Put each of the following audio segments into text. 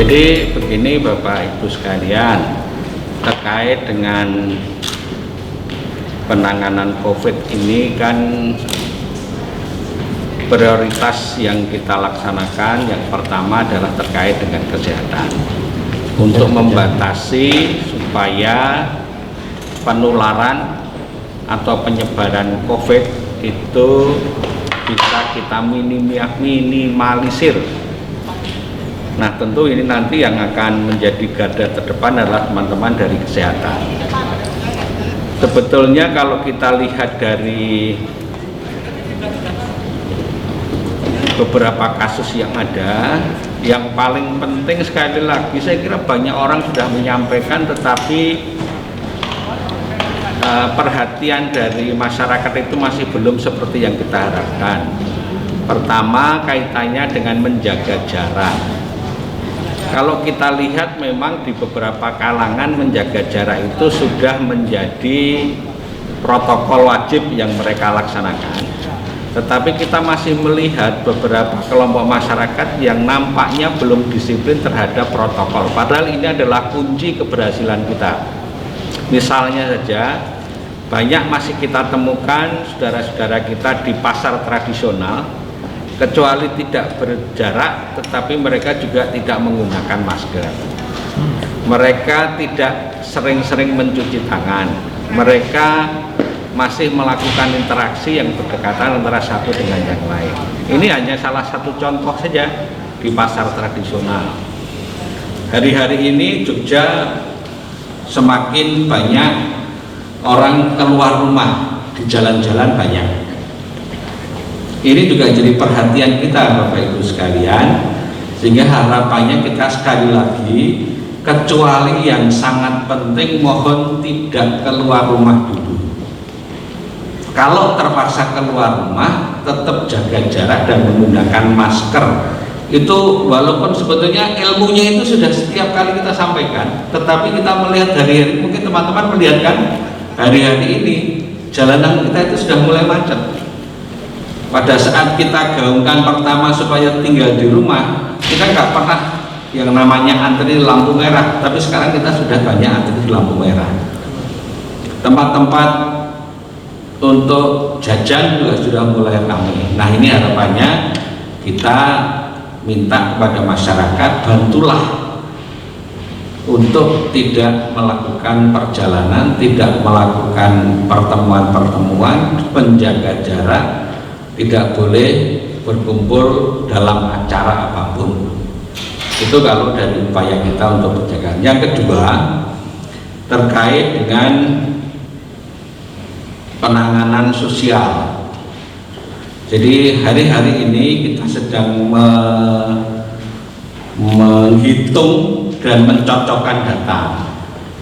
Jadi begini Bapak Ibu sekalian, terkait dengan penanganan COVID ini kan prioritas yang kita laksanakan yang pertama adalah terkait dengan kesehatan untuk membatasi supaya penularan atau penyebaran COVID itu bisa kita minimalisir. Nah, tentu ini nanti yang akan menjadi garda terdepan adalah teman-teman dari kesehatan. Sebetulnya kalau kita lihat dari beberapa kasus yang ada, yang paling penting sekali lagi saya kira banyak orang sudah menyampaikan, tetapi perhatian dari masyarakat itu masih belum seperti yang kita harapkan. Pertama, kaitannya dengan menjaga jarak. Kalau kita lihat memang di beberapa kalangan menjaga jarak itu sudah menjadi protokol wajib yang mereka laksanakan. Tetapi kita masih melihat beberapa kelompok masyarakat yang nampaknya belum disiplin terhadap protokol. Padahal ini adalah kunci keberhasilan kita. Misalnya saja, banyak masih kita temukan saudara-saudara kita di pasar tradisional, kecuali tidak berjarak, tetapi mereka juga tidak menggunakan masker. Mereka tidak sering-sering mencuci tangan. Mereka masih melakukan interaksi yang berdekatan antara satu dengan yang lain. Ini hanya salah satu contoh saja di pasar tradisional. Hari-hari ini Jogja semakin banyak orang keluar rumah, di jalan-jalan banyak. Ini juga jadi perhatian kita Bapak Ibu sekalian, sehingga harapannya kita sekali lagi, kecuali yang sangat penting mohon tidak keluar rumah dulu. Kalau terpaksa keluar rumah, tetap jaga jarak dan menggunakan masker. Itu walaupun sebetulnya ilmunya itu sudah setiap kali kita sampaikan, tetapi kita melihat hari-hari, mungkin teman-teman melihat kan, hari-hari ini jalanan kita itu sudah mulai macet. Pada saat kita gaungkan pertama supaya tinggal di rumah, kita nggak pernah yang namanya antri di lampu merah, tapi sekarang kita sudah banyak antri di lampu merah. Tempat-tempat untuk jajan juga sudah mulai ramai. Nah, ini harapannya kita minta kepada masyarakat, bantulah untuk tidak melakukan perjalanan, tidak melakukan pertemuan-pertemuan, menjaga jarak, tidak boleh berkumpul dalam acara apapun. Itu kalau dari upaya kita untuk pencegahan. Yang kedua, terkait dengan penanganan sosial. Jadi hari-hari ini kita sedang menghitung dan mencocokkan data,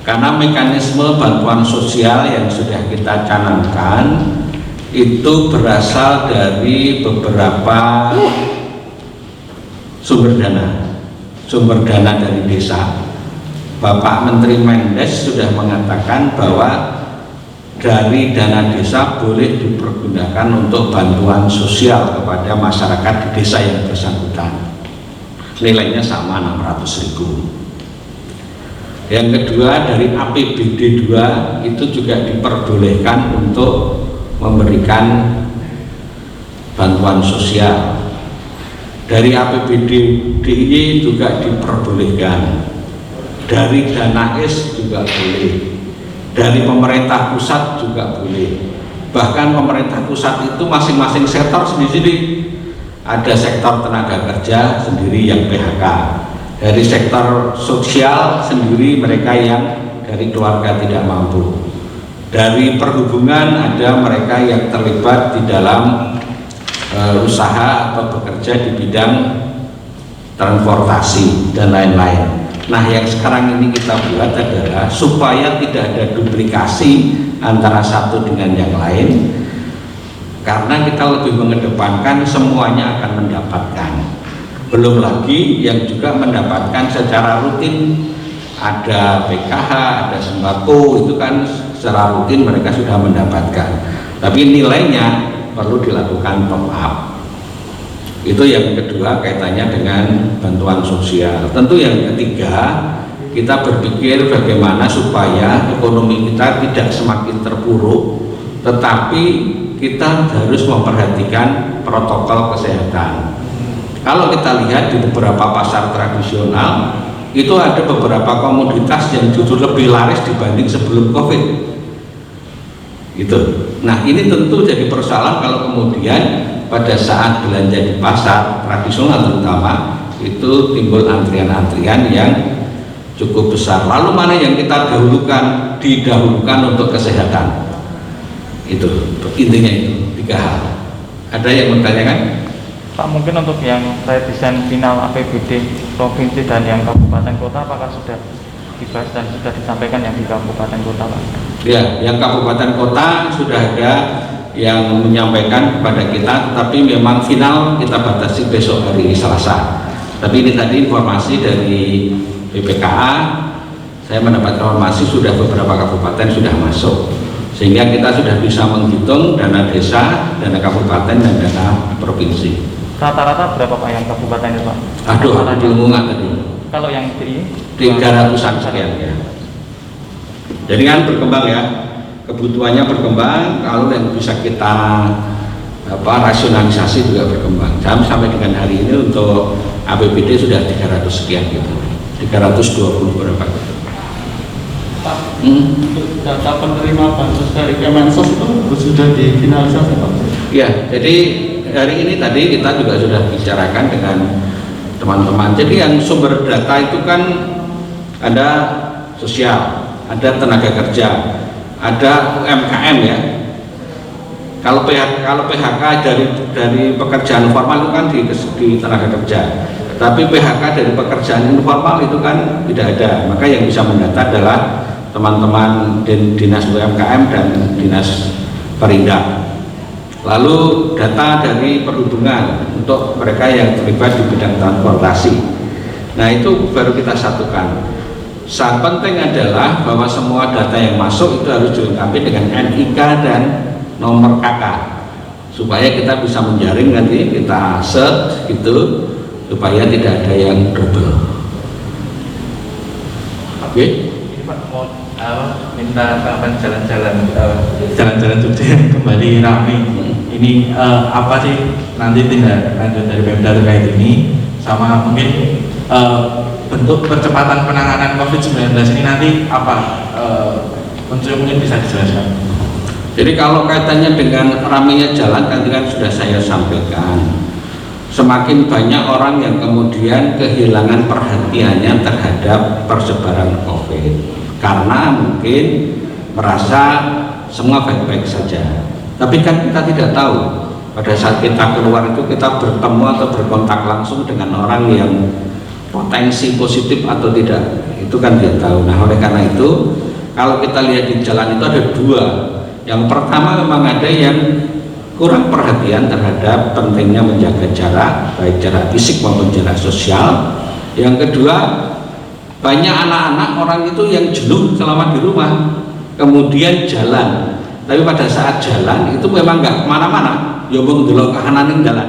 karena mekanisme bantuan sosial yang sudah kita canangkan itu berasal dari beberapa sumber dana dari desa. Bapak Menteri Mendes sudah mengatakan bahwa dari dana desa boleh dipergunakan untuk bantuan sosial kepada masyarakat di desa yang bersangkutan. Nilainya sama 600.000. Yang kedua, dari APBD 2 itu juga diperbolehkan untuk memberikan bantuan sosial. Dari APBD DIY juga diperbolehkan. Dari dana S juga boleh. Dari pemerintah pusat juga boleh. Bahkan pemerintah pusat itu masing-masing sektor sendiri-sendiri. Ada sektor tenaga kerja sendiri yang PHK. Dari sektor sosial sendiri mereka yang dari keluarga tidak mampu. Dari perhubungan ada mereka yang terlibat di dalam usaha atau bekerja di bidang transportasi dan lain-lain. Nah, yang sekarang ini kita buat adalah supaya tidak ada duplikasi antara satu dengan yang lain, karena kita lebih mengedepankan semuanya akan mendapatkan. Belum lagi yang juga mendapatkan secara rutin, ada PKH, ada sembako, itu kan secara rutin mereka sudah mendapatkan, tapi nilainya perlu dilakukan top up. Itu yang kedua, kaitannya dengan bantuan sosial. Tentu yang ketiga, kita berpikir bagaimana supaya ekonomi kita tidak semakin terpuruk, tetapi kita harus memperhatikan protokol kesehatan. Kalau kita lihat di beberapa pasar tradisional, itu ada beberapa komoditas yang justru lebih laris dibanding sebelum COVID. Gitu. Nah, ini tentu jadi persoalan kalau kemudian pada saat belanja di pasar tradisional terutama itu timbul antrian-antrian yang cukup besar. Lalu mana yang kita didahulukan untuk kesehatan? Itu intinya, itu 3 hal. Ada yang bertanyakan? Pak, mungkin untuk yang saya desain final APBD provinsi dan yang kabupaten kota, apakah sudah dibahas dan sudah disampaikan yang di kabupaten kota, Pak? Ya, yang kabupaten kota sudah ada yang menyampaikan kepada kita, tapi memang final kita batasi besok hari Selasa. Tapi ini tadi informasi dari BPKA, saya mendapat informasi sudah beberapa kabupaten sudah masuk, sehingga kita sudah bisa menghitung dana desa, dana kabupaten, dan dana provinsi. Rata-rata berapa Pak yang kabupaten itu, Pak? Aduh, aku belum nggak tadi. Kalau yang di 300-an sekian ya. Jadi kan berkembang ya, kebutuhannya berkembang. Kalau yang bisa kita rasionalisasi juga berkembang. Sampai dengan hari ini untuk APBD sudah 300 sekian gitu, 320 berapa gitu. Pak, untuk data penerima bansos dari Kemensos itu sudah difinalisasi, Pak? Ya, jadi hari ini tadi kita juga sudah bicarakan dengan teman-teman. Jadi yang sumber data itu kan ada sosial, ada tenaga kerja, ada UMKM ya. Kalau PHK dari pekerjaan formal itu kan di tenaga kerja, tapi PHK dari pekerjaan informal itu kan tidak ada. Maka yang bisa mendata adalah teman-teman dinas UMKM dan dinas Perindak. Lalu data dari perhubungan untuk mereka yang terlibat di bidang transportasi. Nah, itu baru kita satukan. Sangat penting adalah bahwa semua data yang masuk itu harus dilengkapi dengan NIK dan nomor KK, supaya kita bisa menjaring, nanti kita search gitu, supaya tidak ada yang double. Oke? Pak, mau minta kapan jalan-jalan Jogja yang kembali ramai. Ini apa sih nanti tindak lanjut dari Pemda terkait ini, sama mungkin bentuk percepatan penanganan COVID-19 ini nanti apa? Mungkin bisa dijelaskan. Jadi kalau kaitannya dengan ramainya jalan, kan sudah saya sampaikan, semakin banyak orang yang kemudian kehilangan perhatiannya terhadap persebaran COVID karena mungkin merasa semua baik-baik saja. Tapi kan kita tidak tahu pada saat kita keluar itu kita bertemu atau berkontak langsung dengan orang yang potensi positif atau tidak, itu kan dia tahu. Nah, oleh karena itu kalau kita lihat di jalan itu ada 2. Yang pertama, memang ada yang kurang perhatian terhadap pentingnya menjaga jarak, baik jarak fisik maupun jarak sosial. Yang kedua, banyak anak-anak orang itu yang jenuh selama di rumah, kemudian jalan. Tapi pada saat jalan itu memang nggak kemana-mana, ya mendelok ke kanan jalan.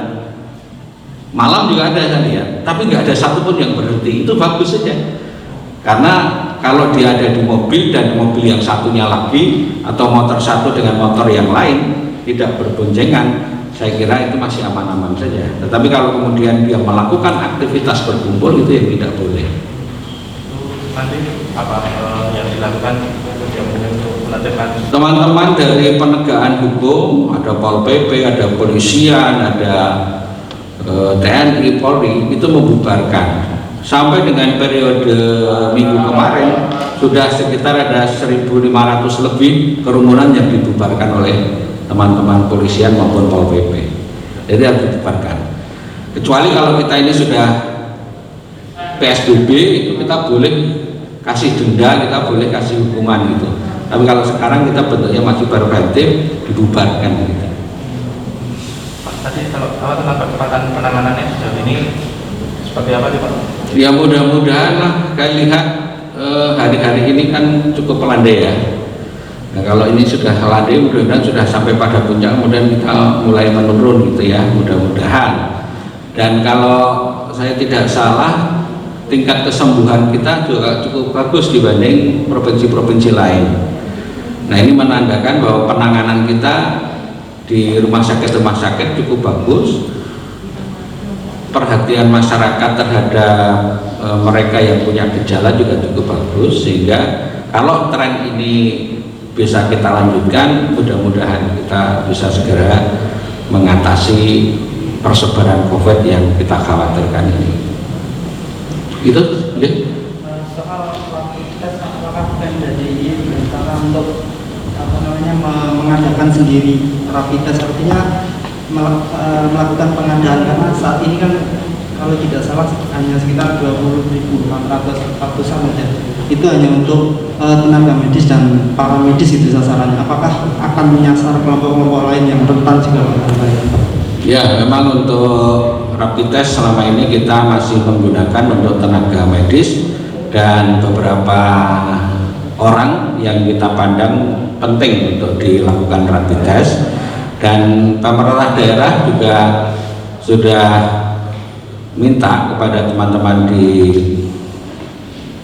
Malam juga ada saya lihat, tapi nggak ada satupun yang berhenti. Itu bagus saja, karena kalau dia ada di mobil dan mobil yang satunya lagi atau motor satu dengan motor yang lain tidak berboncengan, saya kira itu masih aman-aman saja. Tetapi kalau kemudian dia melakukan aktivitas berkumpul, itu yang tidak boleh. Nanti apa yang dilakukan untuk melanjutkan? Teman-teman dari penegakan hukum, ada Pol PP, ada polisian, ada TNI, Polri, itu membubarkan. Sampai dengan periode minggu kemarin sudah sekitar ada 1.500 lebih kerumunan yang dibubarkan oleh teman-teman polisian maupun Pol PP. Jadi harus dibubarkan. Kecuali kalau kita ini sudah PSBB, itu kita boleh kasih denda, kita boleh kasih hukuman gitu. Tapi kalau sekarang kita bentuknya masih preventif, dibubarkan gitu. Pak, tadi kalau tentang percepatan penanganannya sejauh ini seperti apa sih, Pak? Ya mudah-mudahan lah, saya lihat hari-hari ini kan cukup landai ya. Nah, kalau ini sudah landai, mudah-mudahan sudah sampai pada puncak, kemudian kita mulai menurun gitu ya, mudah-mudahan. Dan kalau saya tidak salah, tingkat kesembuhan kita juga cukup bagus dibanding provinsi-provinsi lain. Nah, ini menandakan bahwa penanganan kita di rumah sakit cukup bagus. Perhatian masyarakat terhadap mereka yang punya gejala juga cukup bagus, sehingga kalau tren ini bisa kita lanjutkan, mudah-mudahan kita bisa segera mengatasi persebaran COVID yang kita khawatirkan ini. Itu ya. Soal tes, apakah menjadi cara untuk mengadakan sendiri rapid test, artinya melakukan pengadaan, karena saat ini kan kalau tidak salah hanya sekitar 20.400 saja. Itu hanya untuk tenaga medis dan para medis itu sasarannya. Apakah akan menyasar kelompok-kelompok lain yang rentan juga? Ya, memang untuk rapid test selama ini kita masih menggunakan untuk tenaga medis dan beberapa orang yang kita pandang penting untuk dilakukan rapid test. Dan pemerintah daerah juga sudah minta kepada teman-teman di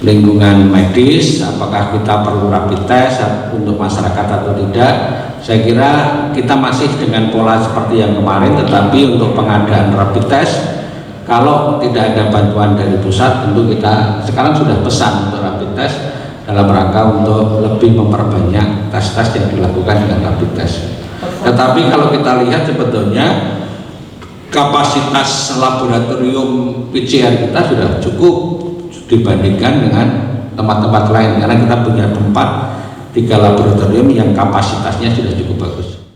lingkungan medis apakah kita perlu rapid test untuk masyarakat atau tidak. Saya kira kita masih dengan pola seperti yang kemarin, tetapi untuk pengadaan rapid test kalau tidak ada bantuan dari pusat, tentu kita sekarang sudah pesan untuk rapid test dalam rangka untuk lebih memperbanyak tes-tes yang dilakukan dengan rapid test. Tetapi kalau kita lihat sebetulnya kapasitas laboratorium PCR kita sudah cukup dibandingkan dengan tempat-tempat lain, karena kita punya tempat 3 laboratorium yang kapasitasnya sudah cukup bagus.